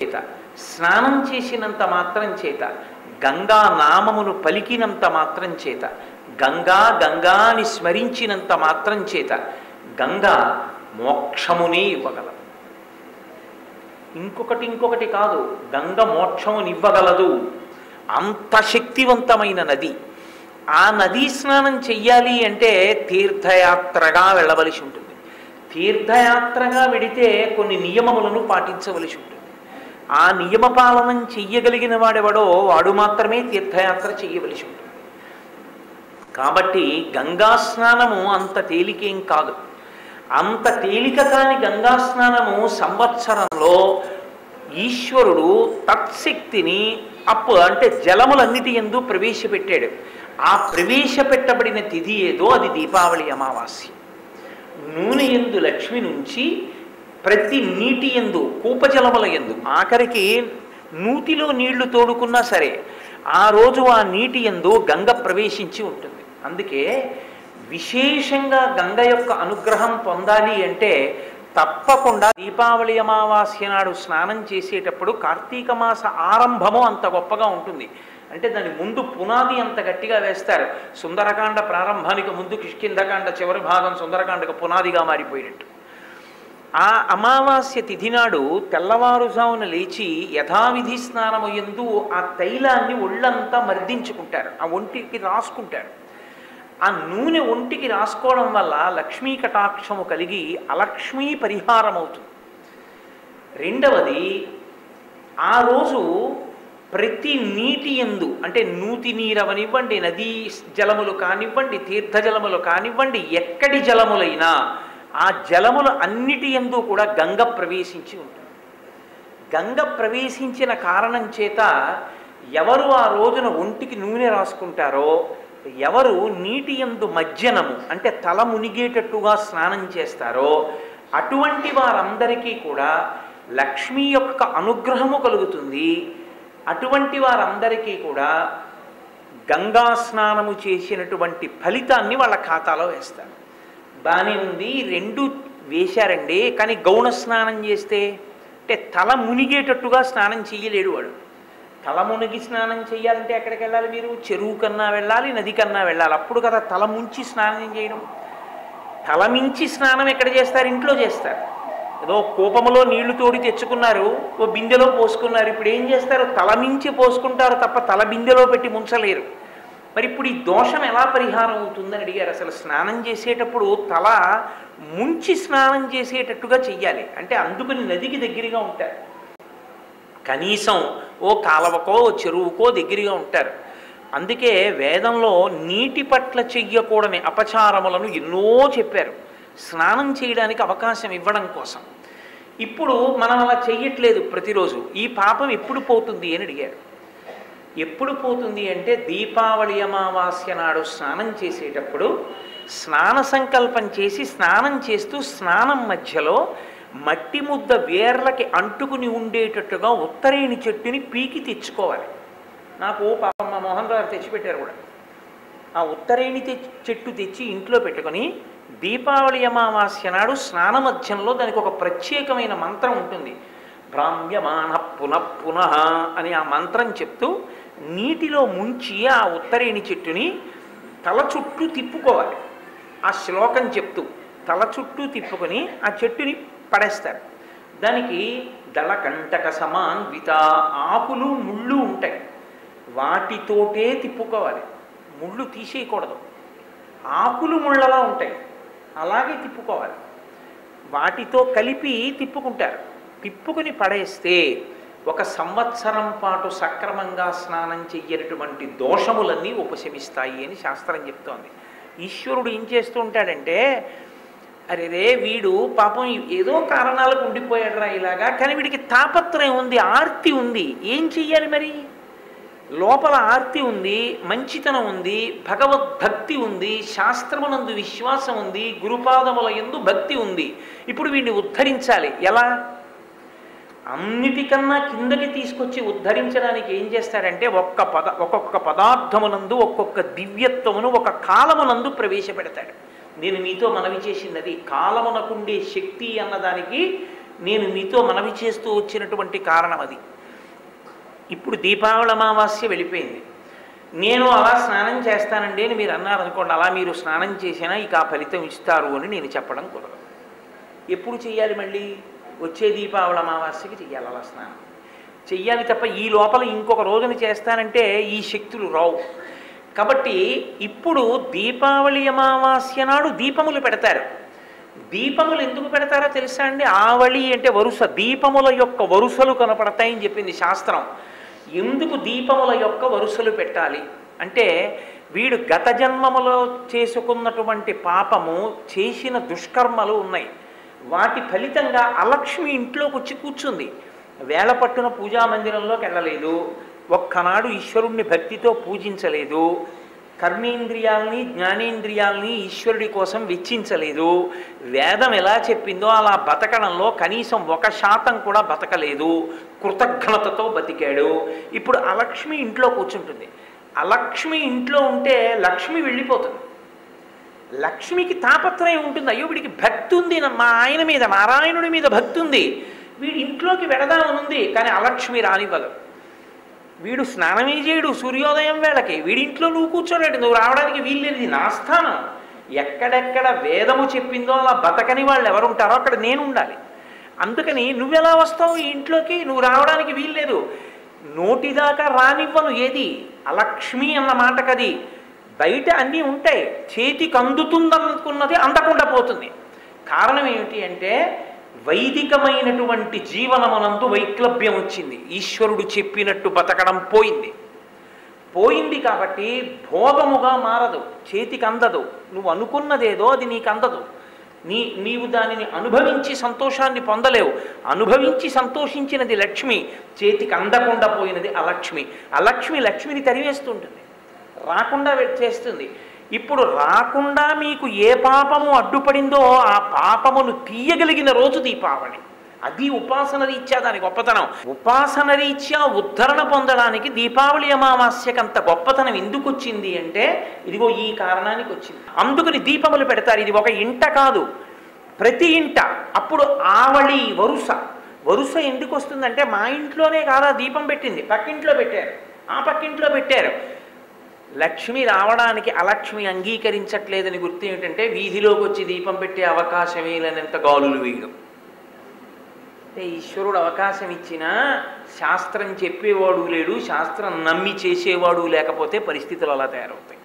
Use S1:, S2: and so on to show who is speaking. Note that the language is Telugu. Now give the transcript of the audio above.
S1: చేత స్నానం చేసినంత మాత్రం చేత గంగా నామమును పలికినంత మాత్రం చేత గంగా గంగా అని స్మరించినంత మాత్రం చేత గంగా మోక్షమునే ఇవ్వగలదు. ఇంకొకటి కాదు, గంగ మోక్షమునివ్వగలదు. అంత శక్తివంతమైన నది. ఆ నదీ స్నానం చెయ్యాలి అంటే తీర్థయాత్రగా వెళ్ళవలసి ఉంటుంది. తీర్థయాత్రగా వెడితే కొన్ని నియమములను పాటించవలసి ఉంటుంది. ఆ నియమపాలనం చెయ్యగలిగిన వాడెవడో వాడు మాత్రమే తీర్థయాత్ర చెయ్యవలసి ఉంటుంది. కాబట్టి గంగా స్నానము అంత తేలికేం కాదు. అంత తేలిక కాని గంగా స్నానము సంవత్సరంలో ఈశ్వరుడు తత్శక్తిని అంటే జలములన్నిటి యందు ప్రవేశపెట్టాడు. ఆ ప్రవేశపెట్టబడిన తిథి ఏదో అది దీపావళి అమావాస్య. నూనె యందు లక్ష్మి నుంచి ప్రతి నీటి యందు కూపజలముల యందు ఆఖరికి నూతిలో నీళ్లు తోడుకున్నా సరే ఆ రోజు ఆ నీటి యందు గంగ ప్రవేశించి ఉంటుంది. అందుకే విశేషంగా గంగ యొక్క అనుగ్రహం పొందాలి అంటే తప్పకుండా దీపావళి అమావాస్య నాడు స్నానం చేసేటప్పుడు కార్తీక మాస ఆరంభము అంత గొప్పగా ఉంటుంది. అంటే దాని ముందు పునాది అంత గట్టిగా వేస్తారు. సుందరకాండ ప్రారంభానికి ముందు కిష్కింధకాండ చివరి భాగం సుందరకాండకు పునాదిగా మారిపోయినట్టు. ఆ అమావాస్య తిథి నాడు తెల్లవారుజామున లేచి యథావిధి స్నానము యందు ఆ తైలాన్ని ఒళ్ళంతా మర్దించుకుంటారు, ఆ ఒంటికి రాసుకుంటారు. ఆ నూనె ఒంటికి రాసుకోవడం వల్ల లక్ష్మీ కటాక్షము కలిగి అలక్ష్మీ పరిహారం అవుతుంది. రెండవది, ఆ రోజు ప్రతి నీటి యందు అంటే నూతి నీరవనివ్వండి, నదీ జలములు కానివ్వండి, తీర్థ జలములు కానివ్వండి, ఎక్కడి జలములైనా ఆ జలములు అన్నిటి యందు కూడా గంగ ప్రవేశించి ఉంటుంది. గంగ ప్రవేశించిన కారణం చేత ఎవరు ఆ రోజున ఒంటికి నూనె రాసుకుంటారో, ఎవరు నీటి యందు మజ్జనము అంటే తల మునిగేటట్టుగా స్నానం చేస్తారో అటువంటి వారందరికీ కూడా లక్ష్మీ యొక్క అనుగ్రహము కలుగుతుంది. అటువంటి వారందరికీ కూడా గంగా స్నానము చేసినటువంటి ఫలితాన్ని వాళ్ళ ఖాతాలో వేస్తారు. బాగానే ఉంది, రెండు వేశారండి. కానీ గౌణ స్నానం చేస్తే అంటే తల మునిగేటట్టుగా స్నానం చెయ్యలేడు వాడు. తల మునిగి స్నానం చేయాలంటే ఎక్కడికి వెళ్ళాలి? మీరు చెరువు కన్నా వెళ్ళాలి, నది కన్నా వెళ్ళాలి. అప్పుడు కదా తల ముంచి స్నానం చేయడం. తల మించి స్నానం ఎక్కడ చేస్తారు? ఇంట్లో చేస్తారు. ఏదో కూపములో నీళ్లు తోడి తెచ్చుకున్నారు, ఓ బిందెలో పోసుకున్నారు. ఇప్పుడు ఏం చేస్తారు? తల మించి పోసుకుంటారు తప్ప తల బిందెలో పెట్టి ముంచలేరు. మరి ఇప్పుడు ఈ దోషం ఎలా పరిహారం అవుతుందని అడిగారు. అసలు స్నానం చేసేటప్పుడు తల ముంచి స్నానం చేసేటట్టుగా చెయ్యాలి. అంటే అందుకని నదికి దగ్గరగా ఉంటారు. కనీసం ఓ కాలవకో ఓ చెరువుకో దగ్గరగా ఉంటారు. అందుకే వేదంలో నీటి పట్ల చెయ్యకూడని అపచారములను ఎన్నో చెప్పారు, స్నానం చేయడానికి అవకాశం ఇవ్వడం కోసం. ఇప్పుడు మనం అలా చెయ్యట్లేదు ప్రతిరోజు. ఈ పాపం ఎప్పుడు పోతుంది అని అడిగారు. ఎప్పుడు పోతుంది అంటే దీపావళి అమావాస్య నాడు స్నానం చేసేటప్పుడు స్నాన సంకల్పం చేసి స్నానం చేస్తూ స్నానం మధ్యలో మట్టి ముద్ద వేర్లకి అంటుకుని ఉండేటట్టుగా ఉత్తరేణి చెట్టుని పీకి తెచ్చుకోవాలి. నాకు పాపం మా మోహన్ రావు తెచ్చిపెట్టారు కూడా. ఆ ఉత్తరేణి చెట్టు తెచ్చి ఇంట్లో పెట్టుకొని దీపావళి అమావాస్య నాడు స్నాన మధ్యంలో దానికి ఒక ప్రత్యేకమైన మంత్రం ఉంటుంది. భ్రామ్యమాణ పునః పునః అని ఆ మంత్రం చెప్తూ నీటిలో ముంచి ఆ ఉత్తరేణి చెట్టుని తల చుట్టూ తిప్పుకోవాలి. ఆ శ్లోకం చెప్తూ తల చుట్టూ తిప్పుకొని ఆ చెట్టుని పడేస్తారు. దానికి దళకంటక సమాన్విత ఆకులు ముళ్ళు ఉంటాయి, వాటితోటే తిప్పుకోవాలి. ముళ్ళు తీసేయకూడదు, ఆకులు ముళ్ళలా ఉంటాయి, అలాగే తిప్పుకోవాలి. వాటితో కలిపి తిప్పుకుంటారు. తిప్పుకుని పడేస్తే ఒక సంవత్సరం పాటు సక్రమంగా స్నానం చెయ్యనటువంటి దోషములన్నీ ఉపశమిస్తాయి అని శాస్త్రం చెప్తోంది. ఈశ్వరుడు ఏం చేస్తూ ఉంటాడంటే, అరే వీడు పాపం ఏదో కారణాలకు ఉండిపోయాడు రా ఇలాగా, కానీ వీడికి తాపత్రయం ఉంది, ఆర్తి ఉంది. ఏం చెయ్యాలి మరి? లోపల ఆర్తి ఉంది, మంచితనం ఉంది, భగవద్భక్తి ఉంది, శాస్త్రమునందు విశ్వాసం ఉంది, గురుపాదముల యందు భక్తి ఉంది. ఇప్పుడు వీడిని ఉద్ధరించాలి. ఎలా? అన్నిటికన్నా కిందకి తీసుకొచ్చి ఉద్ధరించడానికి ఏం చేస్తాడంటే ఒక్కొక్క పదార్థమునందు ఒక్కొక్క దివ్యత్వమును ఒక కాలమునందు ప్రవేశపెడతాడు. నేను మీతో మనవి చేసినది కాలమునకుండే శక్తి అన్నదానికి నేను మీతో మనవి చేస్తూ వచ్చినటువంటి కారణం అది. ఇప్పుడు దీపావళి అమావాస్య వెళ్ళిపోయింది, నేను అలా స్నానం చేస్తానండి అని మీరు అన్నారనుకోండి, అలా మీరు స్నానం చేసినా ఇక ఆ ఫలితం ఇస్తారు అని నేను చెప్పడం కుదరదు. ఎప్పుడు చెయ్యాలి? మళ్ళీ వచ్చే దీపావళి అమావాస్యకి చెయ్యాలి అలా స్నానం చెయ్యాలి తప్ప ఈ లోపల ఇంకొక రోజున చేస్తానంటే ఈ శక్తులు రావు. కాబట్టి ఇప్పుడు దీపావళి అమావాస్య నాడు దీపములు పెడతారు. దీపములు ఎందుకు పెడతారో తెలుసా అండి? ఆవళి అంటే వరుస, దీపముల యొక్క వరుసలు కనపడతాయని చెప్పింది శాస్త్రం. ఎందుకు దీపముల యొక్క వరుసలు పెట్టాలి అంటే, వీడు గత జన్మములో చేసుకున్నటువంటి పాపము, చేసిన దుష్కర్మలు ఉన్నాయి, వాటి ఫలితంగా అలక్ష్మి ఇంట్లోకి వచ్చి కూర్చుంది. వేళ పట్టున పూజా మందిరంలోకి వెళ్ళలేదు, ఒక్కనాడు ఈశ్వరుణ్ణి భక్తితో పూజించలేదు, కర్మేంద్రియాల్ని జ్ఞానేంద్రియాల్ని ఈశ్వరుడి కోసం వెచ్చించలేదు, వేదం ఎలా చెప్పిందో అలా బతకడంలో కనీసం 1% కూడా బతకలేదు, కృతజ్ఞతతో బతికాడు. ఇప్పుడు అలక్ష్మి ఇంట్లో కూర్చుంటుంది. అలక్ష్మి ఇంట్లో ఉంటే లక్ష్మి వెళ్ళిపోతుంది. లక్ష్మికి తాపత్రయం ఉంటుంది, అయ్యో వీడికి భక్తి ఉంది, మా ఆయన మీద, నారాయణుడి మీద భక్తి ఉంది, వీడి ఇంట్లోకి వెడదామనుంది, కానీ అలక్ష్మి రానివ్వదు. వీడు స్నానమే చేయడు సూర్యోదయం వేళకి, వీడింట్లో నువ్వు కూర్చోలేడు, నువ్వు రావడానికి వీల్లేదు, నా స్థానం. ఎక్కడెక్కడ వేదము చెప్పిందో అలా బతకని వాళ్ళు ఎవరుంటారో అక్కడ నేను ఉండాలి. అందుకని నువ్వెలా వస్తావు ఈ ఇంట్లోకి? నువ్వు రావడానికి వీల్లేదు. నోటిదాకా రానివ్వను ఏది, అలక్ష్మి అన్న మాటకది. బయట అన్నీ ఉంటాయి, చేతికి అందుతుందనుకున్నది అందకుండా పోతుంది. కారణం ఏమిటి అంటే, వైదికమైనటువంటి జీవనమునందు వైక్లభ్యం వచ్చింది, ఈశ్వరుడు చెప్పినట్టు బతకడం పోయింది. కాబట్టి భోగముగా మారదు, చేతికి అందదు. నువ్వు అనుకున్నదేదో అది నీకు అందదు, నీవు దానిని అనుభవించి సంతోషాన్ని పొందలేవు. అనుభవించి సంతోషించినది లక్ష్మి, చేతికి అందకుండా పోయినది అలక్ష్మి. అలక్ష్మి లక్ష్మిని తరివేస్తుంటుంది, రాకుండా చేస్తుంది. ఇప్పుడు రాకుండా మీకు ఏ పాపము అడ్డుపడిందో ఆ పాపమును తీయగలిగిన రోజు దీపావళి. అది ఉపాసన రీత్యా దాని గొప్పతనం. ఉపాసన రీత్యా ఉద్ధరణ పొందడానికి దీపావళి అమావాస్యకంత గొప్పతనం ఎందుకు వచ్చింది అంటే, ఇదిగో ఈ కారణానికి వచ్చింది. అందుకని దీపములు పెడతారు. ఇది ఒక ఇంట కాదు, ప్రతి ఇంట. అప్పుడు ఆవళి వరుస ఎందుకు వస్తుందంటే, మా ఇంట్లోనే కాదా దీపం పెట్టింది, పక్కింట్లో పెట్టారు, ఆ పక్కింట్లో పెట్టారు. లక్ష్మి రావడానికి అలక్ష్మి అంగీకరించట్లేదని గుర్తు ఏమిటంటే, వీధిలోకి వచ్చి దీపం పెట్టే అవకాశమే లేనంత గాలులు వేయడం. అంటే ఈశ్వరుడు అవకాశం ఇచ్చినా శాస్త్రం చెప్పేవాడు లేడు, శాస్త్రం నమ్మి చేసేవాడు లేకపోతే పరిస్థితులు అలా తయారవుతాయి.